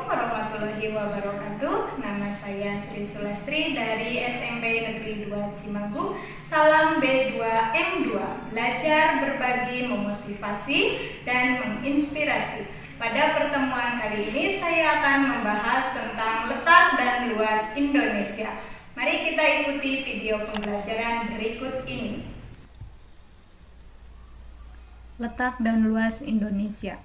warahmatullahi wabarakatuh. Nama saya Sri Sulastri dari SMP Negeri 2 Cimagu. Salam B2M2, belajar, berbagi, memotivasi, dan menginspirasi. Pada pertemuan kali ini saya akan membahas tentang letak dan luas Indonesia. Mari kita ikuti video pembelajaran berikut ini. Letak dan luas Indonesia.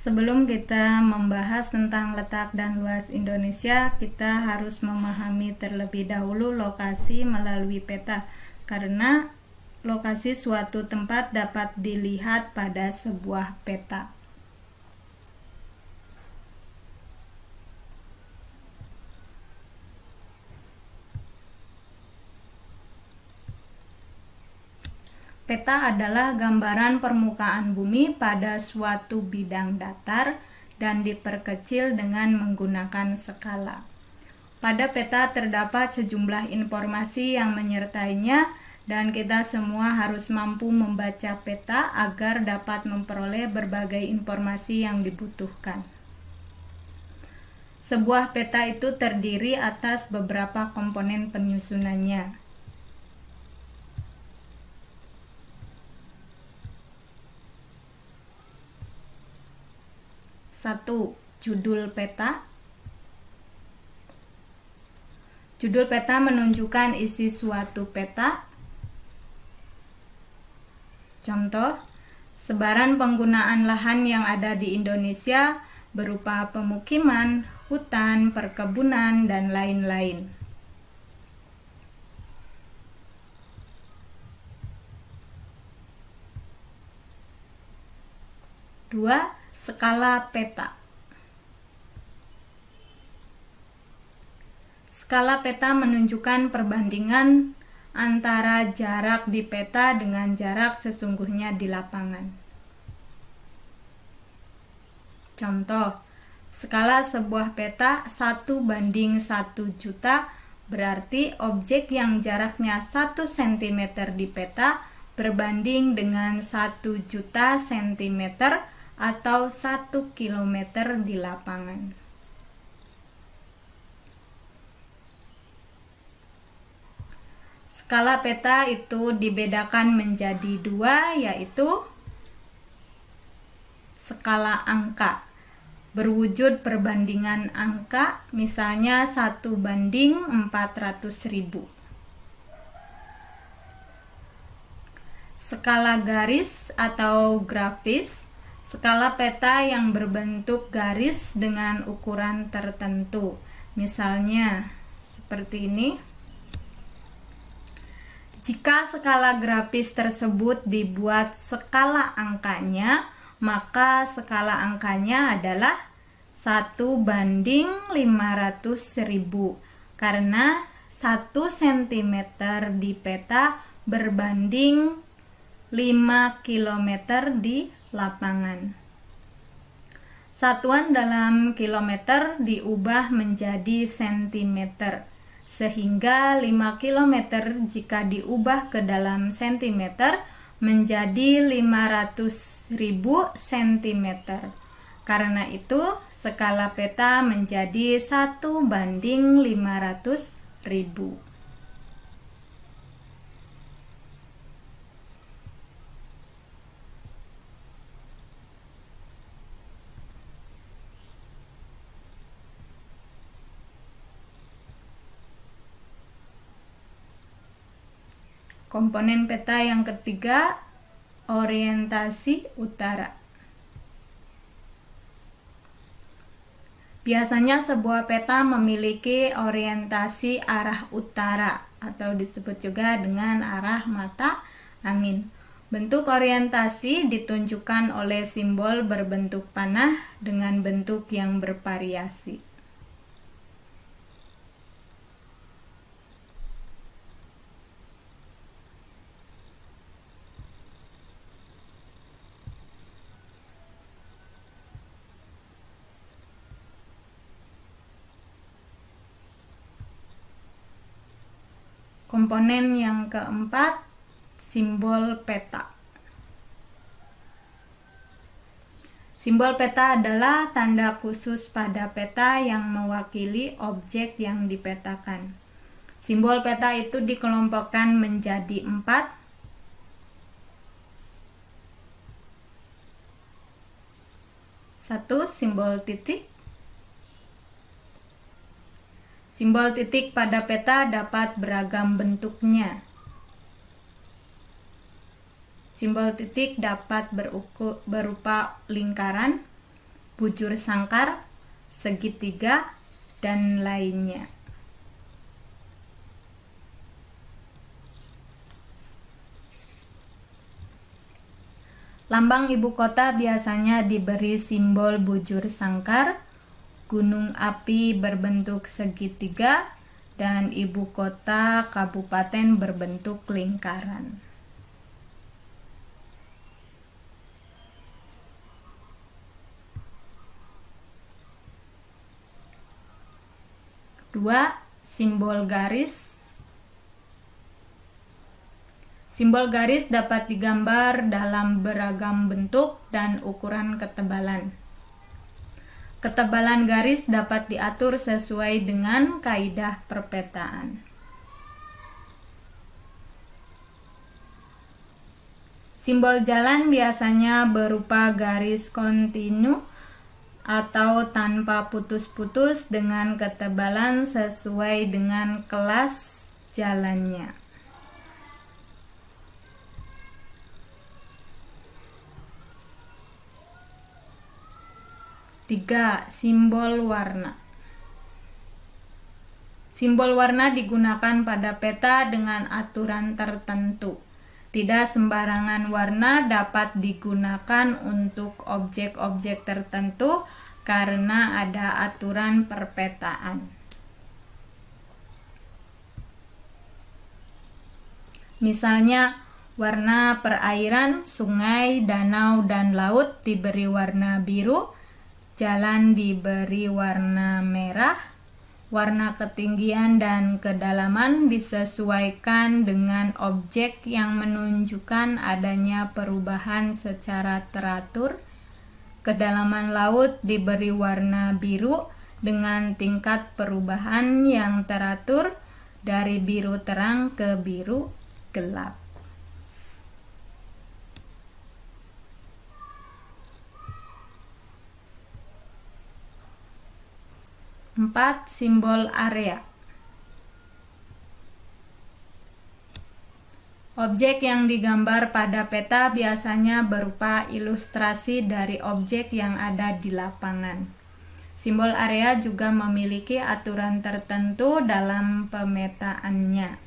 Sebelum kita membahas tentang letak dan luas Indonesia, kita harus memahami terlebih dahulu lokasi melalui peta, karena lokasi suatu tempat dapat dilihat pada sebuah peta. Peta adalah gambaran permukaan bumi pada suatu bidang datar dan diperkecil dengan menggunakan skala. Pada peta terdapat sejumlah informasi yang menyertainya dan kita semua harus mampu membaca peta agar dapat memperoleh berbagai informasi yang dibutuhkan. Sebuah peta itu terdiri atas beberapa komponen penyusunannya. 1. Judul peta. Judul peta menunjukkan isi suatu peta. Contoh, sebaran penggunaan lahan yang ada di Indonesia berupa pemukiman, hutan, perkebunan, dan lain-lain. 2. Skala peta. Skala peta menunjukkan perbandingan antara jarak di peta dengan jarak sesungguhnya di lapangan. Contoh, skala sebuah peta 1:1 juta berarti objek yang jaraknya 1 cm di peta berbanding dengan 1 juta cm atau 1 kilometer di lapangan. Skala peta itu dibedakan menjadi 2, yaitu skala angka, berwujud perbandingan angka, misalnya 1:400.000. Skala garis atau grafis, skala peta yang berbentuk garis dengan ukuran tertentu. Misalnya seperti ini. Jika skala grafis tersebut dibuat skala angkanya, maka skala angkanya adalah 1:500.000 karena 1 cm di peta berbanding 5 km di lapangan. Satuan dalam kilometer diubah menjadi sentimeter, sehingga 5 km jika diubah ke dalam sentimeter menjadi 500.000 cm. Karena itu, skala peta menjadi 1:500.000. Komponen peta yang ketiga, orientasi utara. Biasanya sebuah peta memiliki orientasi arah utara atau disebut juga dengan arah mata angin. Bentuk orientasi ditunjukkan oleh simbol berbentuk panah dengan bentuk yang bervariasi. Komponen yang keempat, simbol peta. Simbol peta adalah tanda khusus pada peta yang mewakili objek yang dipetakan. Simbol peta itu dikelompokkan menjadi 4. Satu, simbol titik. Simbol titik pada peta dapat beragam bentuknya. Simbol titik dapat berupa lingkaran, bujur sangkar, segitiga, dan lainnya. Lambang ibu kota biasanya diberi simbol bujur sangkar, gunung api berbentuk segitiga, dan ibu kota kabupaten berbentuk lingkaran. 2. Simbol garis. Simbol garis dapat digambar dalam beragam bentuk dan ukuran ketebalan. Ketebalan garis dapat diatur sesuai dengan kaidah perpetaan. Simbol jalan biasanya berupa garis kontinu atau tanpa putus-putus dengan ketebalan sesuai dengan kelas jalannya. Tiga, simbol warna. Simbol warna digunakan pada peta dengan aturan tertentu. Tidak sembarangan warna dapat digunakan untuk objek-objek tertentu karena ada aturan perpetaan. Misalnya, warna perairan, sungai, danau, dan laut diberi warna biru, jalan diberi warna merah. Warna ketinggian dan kedalaman disesuaikan dengan objek yang menunjukkan adanya perubahan secara teratur. Kedalaman laut diberi warna biru dengan tingkat perubahan yang teratur dari biru terang ke biru gelap. 4. Simbol area. Objek yang digambar pada peta biasanya berupa ilustrasi dari objek yang ada di lapangan. Simbol area juga memiliki aturan tertentu dalam pemetaannya.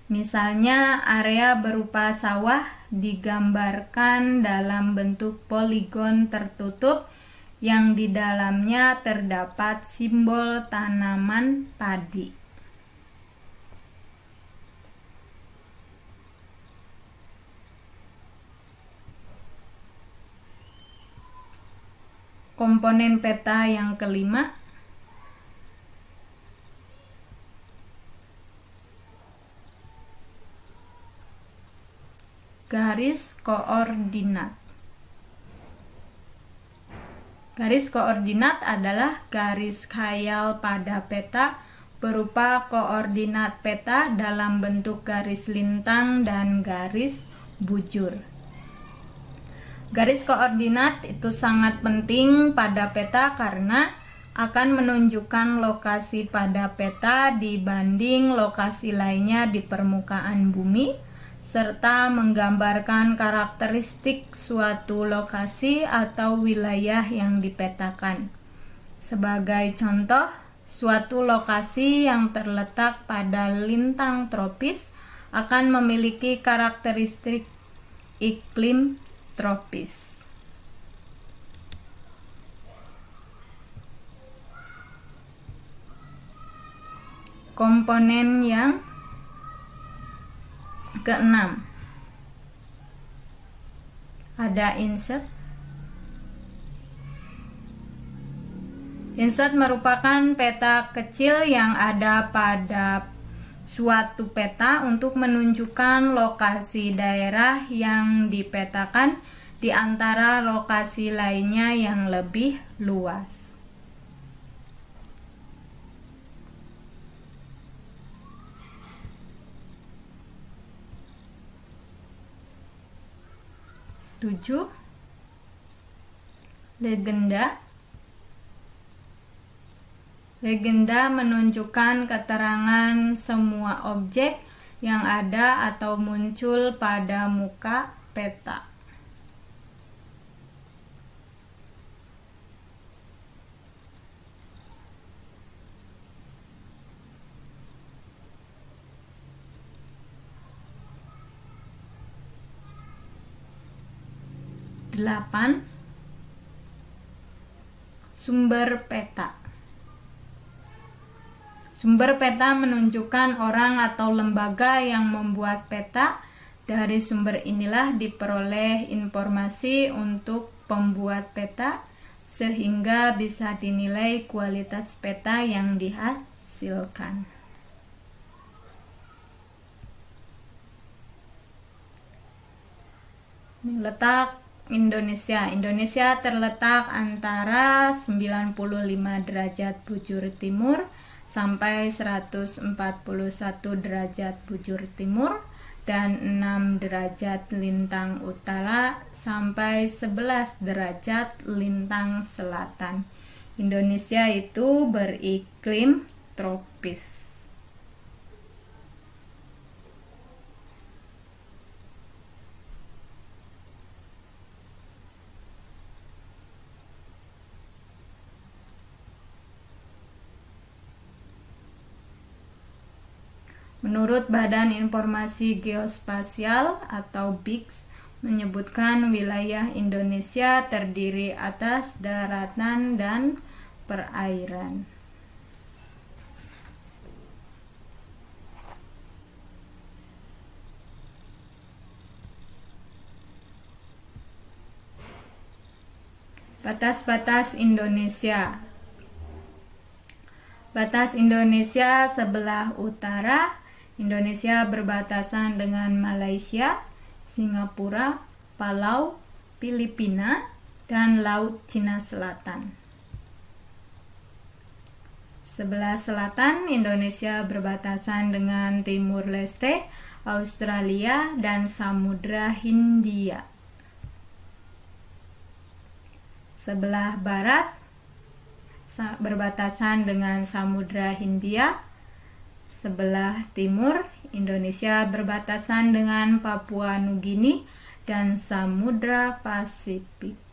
Misalnya, area berupa sawah digambarkan dalam bentuk poligon tertutup yang di dalamnya terdapat simbol tanaman padi. Komponen peta yang kelima, garis koordinat. Garis koordinat adalah garis khayal pada peta berupa koordinat peta dalam bentuk garis lintang dan garis bujur. Garis koordinat itu sangat penting pada peta karena akan menunjukkan lokasi pada peta dibanding lokasi lainnya di permukaan bumi, serta menggambarkan karakteristik suatu lokasi atau wilayah yang dipetakan. Sebagai contoh, suatu lokasi yang terletak pada lintang tropis akan memiliki karakteristik iklim tropis. Komponen yang keenam, ada insert. Insert merupakan peta kecil yang ada pada suatu peta untuk menunjukkan lokasi daerah yang dipetakan di antara lokasi lainnya yang lebih luas. Tujuh, legenda. Legenda menunjukkan keterangan semua objek yang ada atau muncul pada muka peta. Delapan, sumber peta. Sumber peta menunjukkan orang atau lembaga yang membuat peta. Dari sumber inilah diperoleh informasi untuk pembuat peta, sehingga bisa dinilai kualitas peta yang dihasilkan. Ini letak Indonesia. Indonesia terletak antara 95 derajat bujur timur sampai 141 derajat bujur timur dan 6 derajat lintang utara sampai 11 derajat lintang selatan. Indonesia itu beriklim tropis. Menurut Badan Informasi Geospasial atau BIGS menyebutkan wilayah Indonesia terdiri atas daratan dan perairan. Batas-batas Indonesia. Batas Indonesia sebelah utara, Indonesia berbatasan dengan Malaysia, Singapura, Palau, Filipina, dan Laut Cina Selatan. Sebelah selatan, Indonesia berbatasan dengan Timur Leste, Australia, dan Samudra Hindia. Sebelah barat, berbatasan dengan Samudra Hindia. Sebelah timur, Indonesia berbatasan dengan Papua Nugini dan Samudra Pasifik.